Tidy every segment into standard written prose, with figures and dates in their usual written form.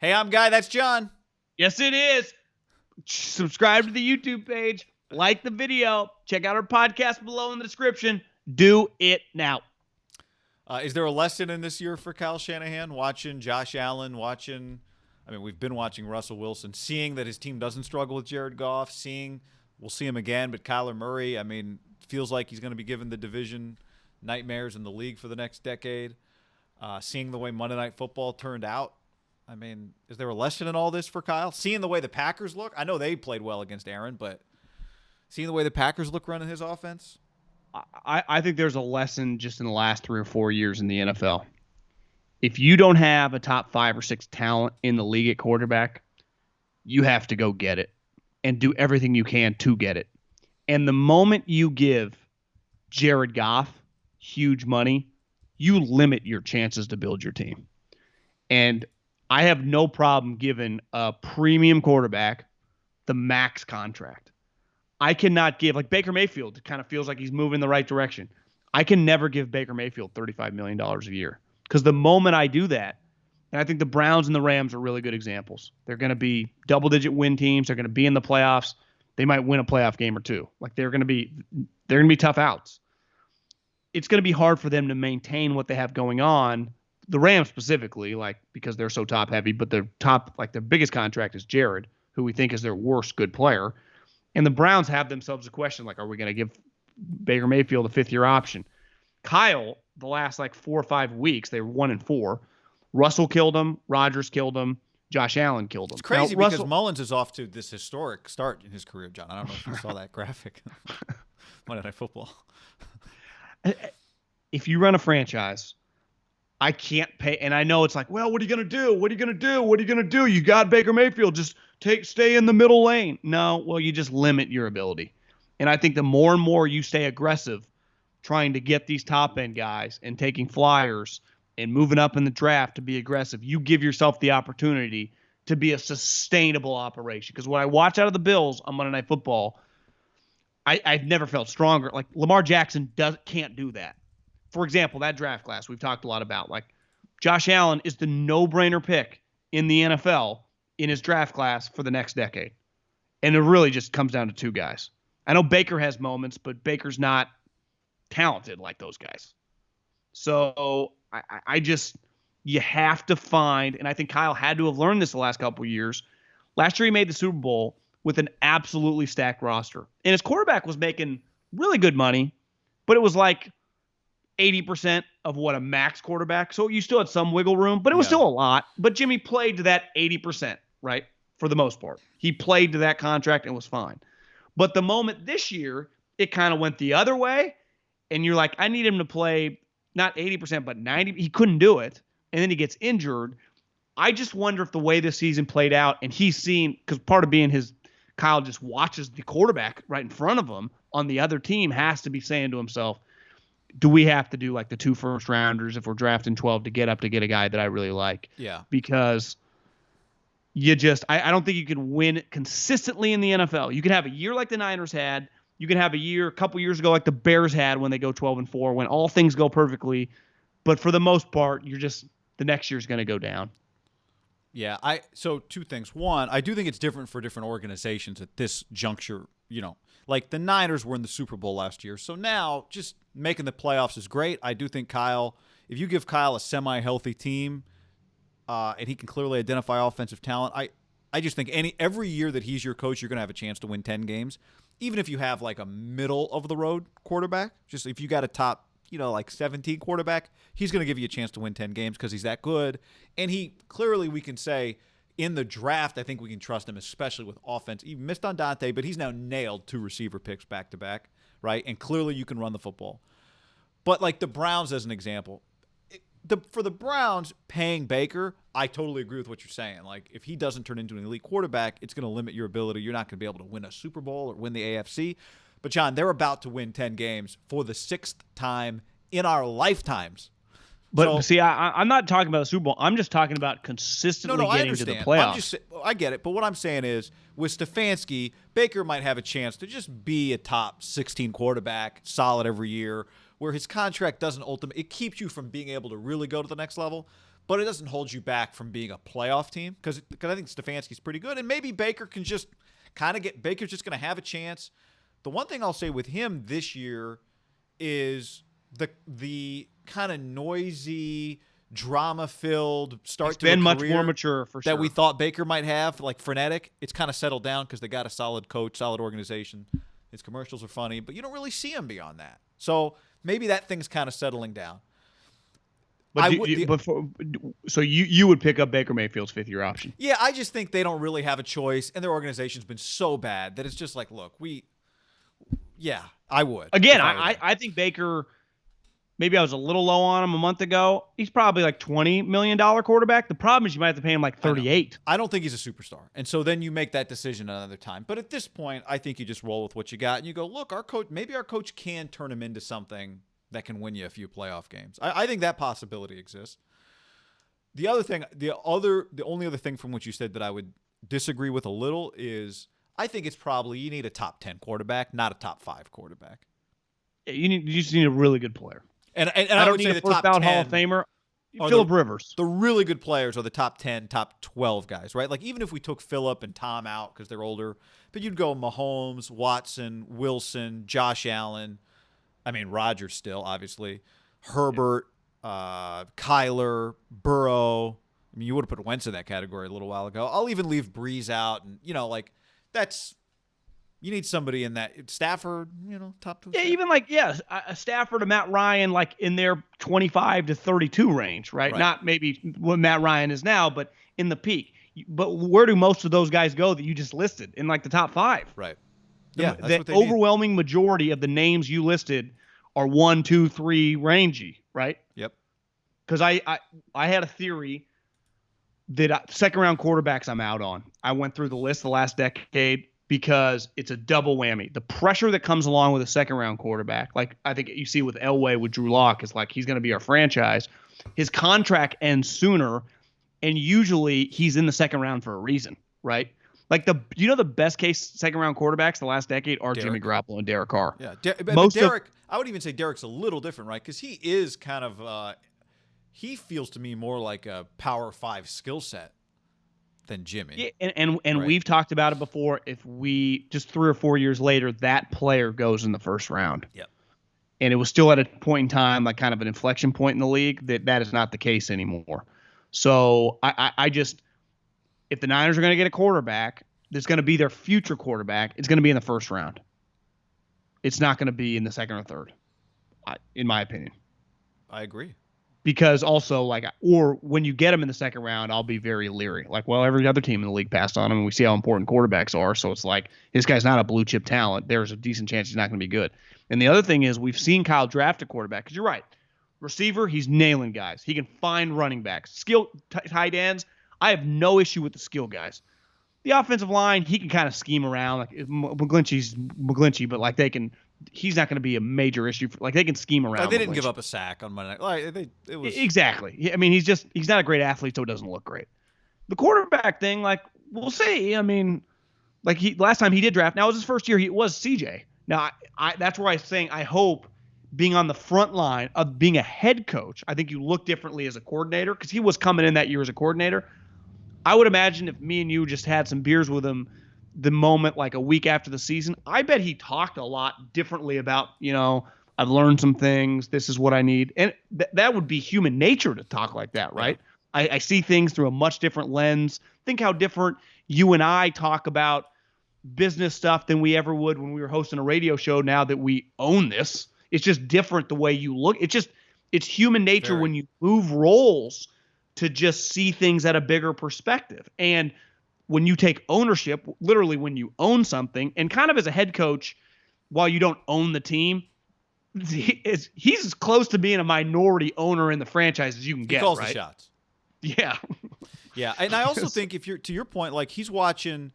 Hey, I'm Guy. That's John. Yes, it is. Subscribe to the YouTube page. Like the video. Check out our podcast below in the description. Do it now. Is there a lesson in this year for Kyle Shanahan? Watching Josh Allen, we've been watching Russell Wilson, seeing that his team doesn't struggle with Jared Goff, we'll see him again, but Kyler Murray, feels like he's going to be given the division nightmares in the league for the next decade. Seeing the way Monday Night Football turned out, is there a lesson in all this for Kyle? Seeing the way the Packers look, I know they played well against Aaron, but seeing the way the Packers look running his offense? I think there's a lesson just in the last 3 or 4 years in the NFL. If you don't have a top 5 or 6 talent in the league at quarterback, you have to go get it and do everything you can to get it. And the moment you give Jared Goff huge money, you limit your chances to build your team. And I have no problem giving a premium quarterback the max contract. I cannot give, like Baker Mayfield, it kind of feels like he's moving in the right direction. I can never give Baker Mayfield $35 million a year because the moment I do that, and I think the Browns and the Rams are really good examples. They're going to be double-digit win teams. They're going to be in the playoffs. They might win a playoff game or two. Like they're going to be tough outs. It's going to be hard for them to maintain what they have going on. The Rams specifically, because they're so top heavy, but their biggest contract is Jared, who we think is their worst good player. And the Browns have themselves a question, are we going to give Baker Mayfield a 5th-year option? Kyle, the last 4 or 5 weeks, they were 1-4. Russell killed him. Rodgers killed him. Josh Allen killed him. It's crazy because Mullins is off to this historic start in his career, John. I don't know if you saw that graphic. Monday Night Football. If you run a franchise, I can't pay. And I know it's what are you going to do? What are you going to do? What are you going to do? You got Baker Mayfield. Just stay in the middle lane. No, well, you just limit your ability. And I think the more and more you stay aggressive trying to get these top-end guys and taking flyers and moving up in the draft to be aggressive, you give yourself the opportunity to be a sustainable operation. Because what I watch out of the Bills on Monday Night Football, I've never felt stronger. Lamar Jackson can't do that. For example, that draft class we've talked a lot about. Josh Allen is the no-brainer pick in the NFL in his draft class for the next decade. And it really just comes down to 2 guys. I know Baker has moments, but Baker's not talented like those guys. So you have to find, and I think Kyle had to have learned this the last couple of years. Last year he made the Super Bowl with an absolutely stacked roster. And his quarterback was making really good money, but it was 80% of what a max quarterback. So you still had some wiggle room, but it was still a lot. But Jimmy played to that 80%, right? For the most part. He played to that contract and was fine. But the moment this year, it kind of went the other way. And you're I need him to play not 80%, but 90%. He couldn't do it. And then he gets injured. I just wonder if the way this season played out, and he's seen, because part of being Kyle just watches the quarterback right in front of him on the other team, has to be saying to himself, do we have to do the 2 first-rounders if we're drafting 12 to get a guy that I really like? Yeah. Because I don't think you can win consistently in the NFL. You can have a year like the Niners had. You can have a couple years ago like the Bears had when they go 12-4, when all things go perfectly. But for the most part, the next year's going to go down. Yeah. So 2 things. One, I do think it's different for different organizations at this juncture. The Niners were in the Super Bowl last year. So now just making the playoffs is great. I do think if you give Kyle a semi-healthy team and he can clearly identify offensive talent, I just think every year that he's your coach, you're going to have a chance to win 10 games. Even if you have a middle-of-the-road quarterback, just if you got a top 17 quarterback, he's going to give you a chance to win 10 games because he's that good. And we can say, in the draft, I think we can trust him, especially with offense. He missed on Dante, but he's now nailed 2 receiver picks back-to-back, right? And clearly you can run the football. But the Browns as an example, for the Browns paying Baker, I totally agree with what you're saying. If he doesn't turn into an elite quarterback, it's going to limit your ability. You're not going to be able to win a Super Bowl or win the AFC. But, John, they're about to win 10 games for the 6th time in our lifetimes. But see, I'm not talking about the Super Bowl. I'm just talking about consistently getting to the playoffs. I get it. But what I'm saying is, with Stefanski, Baker might have a chance to just be a top 16 quarterback, solid every year, where his contract doesn't it keeps you from being able to really go to the next level. but it doesn't hold you back from being a playoff team because I think Stefanski's pretty good, and maybe Baker can just kind of get – Baker's just going to have a chance. The one thing I'll say with him this year is the kind of noisy, drama-filled start to a been much career more mature for sure that we thought Baker might have, like frenetic. It's kind of settled down because they got a solid coach, solid organization. His commercials are funny, but you don't really see him beyond that. So maybe that thing's kind of settling down. But so you would pick up Baker Mayfield's fifth-year option? Yeah, I just think they don't really have a choice, and their organization's been so bad that it's just like, look, I would. Again, I think Baker, maybe I was a little low on him a month ago. He's probably like $20 million quarterback. The problem is you might have to pay him like 38. I don't think he's a superstar. And so then you make that decision another time. But at this point, I think you just roll with what you got and you go, look, maybe our coach can turn him into something that can win you a few playoff games. I think that possibility exists. The only other thing from what you said that I would disagree with a little is I think it's probably you need a top 10 quarterback, not a top 5 quarterback. Yeah, you just need a really good player. And I don't would need say a the first top ballot 10 Hall of Famer. Phillip Rivers. The really good players are the top 10, top 12 guys, right? Like even if we took Phillip and Tom out because they're older, but you'd go Mahomes, Watson, Wilson, Josh Allen. I mean, Rodgers still, obviously. Herbert, Kyler, Burrow. I mean, you would have put Wentz in that category a little while ago. I'll even leave Breeze out. And, you need somebody in that. Stafford, top 2. Yeah, even a Stafford or Matt Ryan, like in their 25 to 32 range, right? Not maybe what Matt Ryan is now, but in the peak. But where do most of those guys go that you just listed in like the top 5? Right. The overwhelming majority of the names you listed are 1, 2, 3 rangy, right? Yep. Because I had a theory that second round quarterbacks I'm out on. I went through the list the last decade because it's a double whammy. The pressure that comes along with a second round quarterback, like I think you see with Elway with Drew Lock, is like he's going to be our franchise. His contract ends sooner, and usually he's in the second round for a reason, right? Like the best case second round quarterbacks the last decade are Jimmy Garoppolo and Derek Carr. Yeah, but Derek, I would even say Derek's a little different, right? Because he is kind of he feels to me more like a Power 5 skill set than Jimmy. Yeah, and we've talked about it before. If we just 3 or 4 years later, that player goes in the first round. Yep. And it was still at a point in time, like kind of an inflection point in the league, that is not the case anymore. So I just. If the Niners are going to get a quarterback that's going to be their future quarterback, it's going to be in the first round. It's not going to be in the second or third, in my opinion. I agree. Because also, or when you get him in the second round, I'll be very leery. Like, well, every other team in the league passed on him, and we see how important quarterbacks are. So it's like, this guy's not a blue chip talent. There's a decent chance he's not going to be good. And the other thing is, we've seen Kyle draft a quarterback. Because you're right. Receiver, he's nailing guys. He can find running backs. Skill tight ends, I have no issue with the skill guys. The offensive line, he can kind of scheme around. Like McGlinchey's McGlinchey, but like he's not going to be a major issue. They can scheme around. Like they didn't give up a sack on Monday night. It was exactly. I mean, he's not a great athlete, so it doesn't look great. The quarterback thing, we'll see. I mean, last time he did draft. Now it was his first year. It was CJ. Now that's where I'm saying I hope being on the front line of being a head coach, I think you look differently as a coordinator because he was coming in that year as a coordinator. I would imagine if me and you just had some beers with him the moment like a week after the season, I bet he talked a lot differently about, I've learned some things. This is what I need. And that would be human nature to talk like that, right? Yeah. I see things through a much different lens. Think how different you and I talk about business stuff than we ever would when we were hosting a radio show now that we own this. It's just different the way you look. It's human nature when you move roles to just see things at a bigger perspective. And when you take ownership, literally when you own something, and kind of as a head coach, while you don't own the team, he's as close to being a minority owner in the franchise as you can get. He calls right? the shots. Yeah. Yeah. And I also think if you're, to your point, like he's watching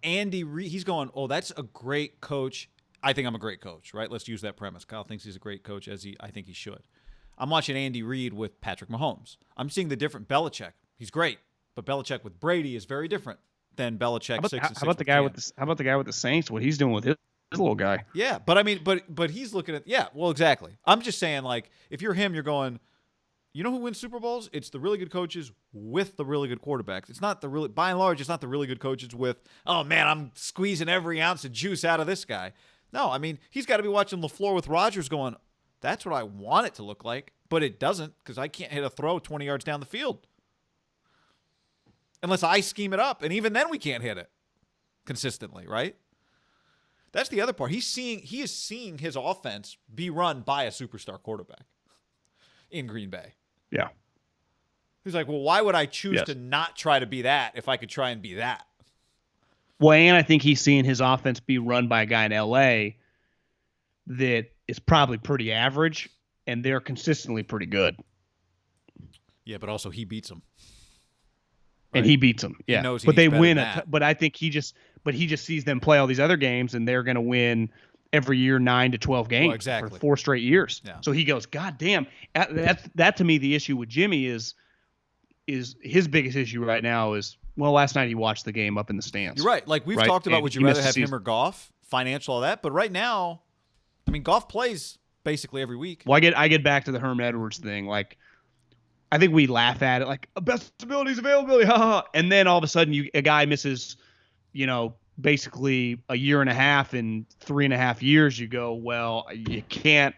Andy Reid, he's going, oh, that's a great coach. I think I'm a great coach, right? Let's use that premise. Kyle thinks he's a great coach I think he should. I'm watching Andy Reid with Patrick Mahomes. I'm seeing the different Belichick. He's great, but Belichick with Brady is very different than Belichick. How about the guy with the Saints? What he's doing with his little guy? Yeah, but I mean, but he's looking at well, exactly. I'm just saying, like, if you're him, you're going, You know who wins Super Bowls? It's the really good coaches with the really good quarterbacks. It's not the really, by and large, it's not the really good coaches with, oh man, I'm squeezing every ounce of juice out of this guy. No, I mean, he's got to be watching LaFleur with Rodgers going, that's what I want it to look like, but it doesn't because I can't hit a throw 20 yards down the field. Unless I scheme it up, and even then we can't hit it consistently, right? That's the other part. He is seeing his offense be run by a superstar quarterback in Green Bay. Yeah. He's like, well, why would I choose to not try to be that if I could try and be that? Well, and I think he's seeing his offense be run by a guy in L.A. that is probably pretty average, and they're consistently pretty good. Yeah, but also he beats them. Right? And he beats them. Yeah, but they win. But I think he just sees them play all these other games, and they're going to win every year 9 to 12 games for 4 straight years. Yeah. So he goes, God damn. That to me, the issue with Jimmy is his biggest issue right now is, well, last night he watched the game up in the stands. You're right. Like we've talked about, would you rather have him or Goff? Financial, all that. But right now, I mean, Goff plays basically every week. Well, I get back to the Herm Edwards thing. Like, I think we laugh at it like best abilities, availability, ha. And then all of a sudden a guy misses, basically a year and a half in 3.5 years. You go, well, you can't.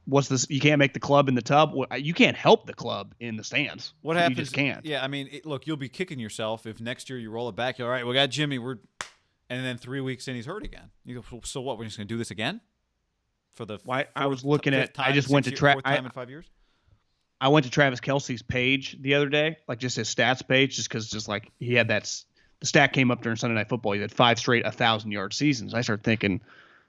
What's this? You can't make the club in the tub. You can't help the club in the stands. What happens? You just can't. Yeah, I mean, look, you'll be kicking yourself if next year you roll it back. You're all right. We got Jimmy. And then 3 weeks in, he's hurt again. You go, so what? We're just going to do this again? For the I was looking at. I just went to fourth time in 5 years. I went to Travis Kelce's page the other day, like just his stats page, just because like he had that. The stat came up during Sunday Night Football. He had 5 straight 1,000-yard seasons. I started thinking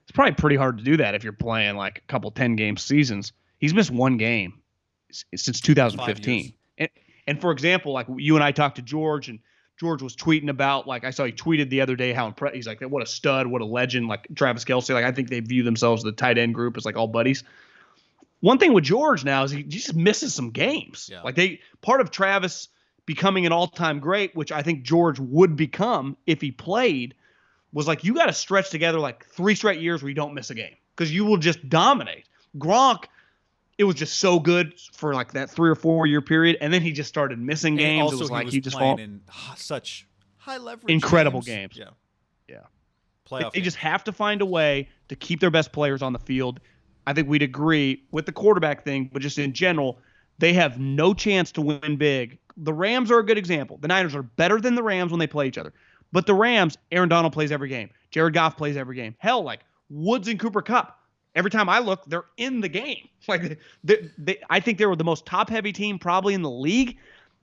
it's probably pretty hard to do that if you're playing like a couple 10-game seasons. He's missed 1 game since 2015. And for example, like you and I talked to George, and George was tweeting about, like I saw he tweeted the other day how impressed. He's like, what a stud, what a legend, like Travis Kelce. Like I think they view themselves, the tight end group, as like all buddies. One thing with George now is he just misses some games. Yeah. Like part of Travis becoming an all-time great, which I think George would become if he played, was like you got to stretch together like 3 straight years where you don't miss a game because you will just dominate. Gronk, it was just so good for like that 3 or 4 year period, and then he just started missing games. Also, it was like he just playing in such high leverage, incredible games. Yeah. Playoff. They just have to find a way to keep their best players on the field. I think we'd agree with the quarterback thing, but just in general, they have no chance to win big. The Rams are a good example. The Niners are better than the Rams when they play each other. But the Rams, Aaron Donald plays every game. Jared Goff plays every game. Hell, like Woods and Cooper Kupp. Every time I look, they're in the game. Like I think they were the most top-heavy team probably in the league.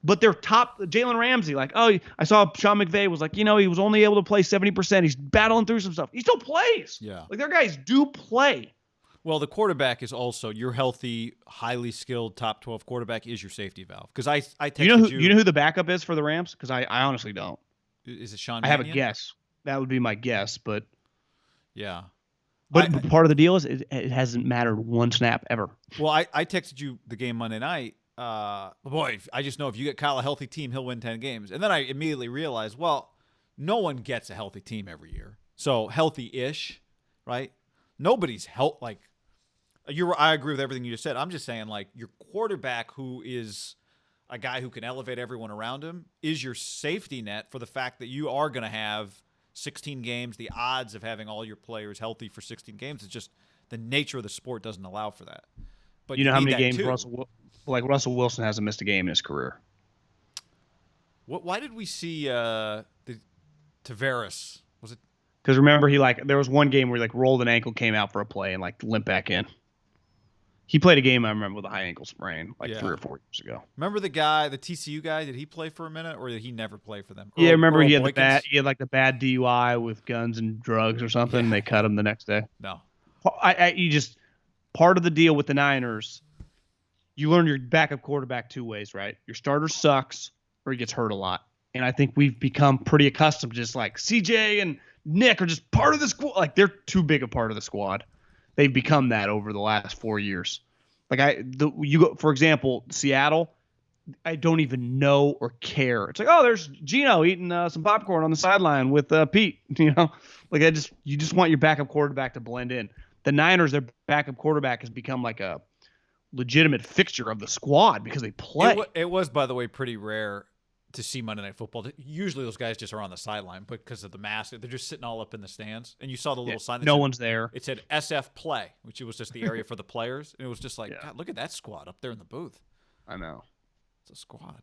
But they're top. Jalen Ramsey, like, I saw Sean McVay was like, he was only able to play 70%. He's battling through some stuff. He still plays. Yeah. Like their guys do play. Well, the quarterback is also your healthy, highly skilled top 12 quarterback is your safety valve. Because I texted you know who the backup is for the Rams? Because I honestly don't. Is it Sean Mannion? I have a guess. That would be my guess, but yeah. But part of the deal is it hasn't mattered 1 snap ever. Well, I texted you the game Monday night. Boy, I just know if you get Kyle a healthy team, he'll win 10 games. And then I immediately realized, well, no one gets a healthy team every year. So healthy-ish, right? Nobody's I agree with everything you just said. I'm just saying, like, your quarterback, who is a guy who can elevate everyone around him, is your safety net for the fact that you are going to have 16 games. The odds of having all your players healthy for 16 games is just the nature of the sport doesn't allow for that. But you know how many games Russell Wilson hasn't missed a game in his career? Why did we see Tavares? Was it? Because remember, there was one game where he rolled an ankle, came out for a play, and limped back in. He played a game I remember with a high ankle sprain 3 or 4 years ago. Remember the guy, the TCU guy? Did he play for a minute, or did he never play for them? Yeah, remember he had the bad DUI with guns and drugs or something. Yeah. They cut him the next day. No, part of the deal with the Niners. You learn your backup quarterback 2 ways, right? Your starter sucks, or he gets hurt a lot. And I think we've become pretty accustomed to just CJ and Nick are just part of the squad. Like they're too big a part of the squad. They've become that over the last 4 years. For example, Seattle, I don't even know or care. It's there's Gino eating some popcorn on the sideline with Pete. You just want your backup quarterback to blend in. The Niners, their backup quarterback has become like a legitimate fixture of the squad because they play. It was, by the way, pretty rare to see Monday Night Football. Usually those guys just are on the sideline, but because of the mask, they're just sitting all up in the stands. And you saw the little sign that no said, one's there. It said SF Play, which was just the area for the players. And it was just like, Yeah. God, look at that squad up there in the booth. I know. It's a squad.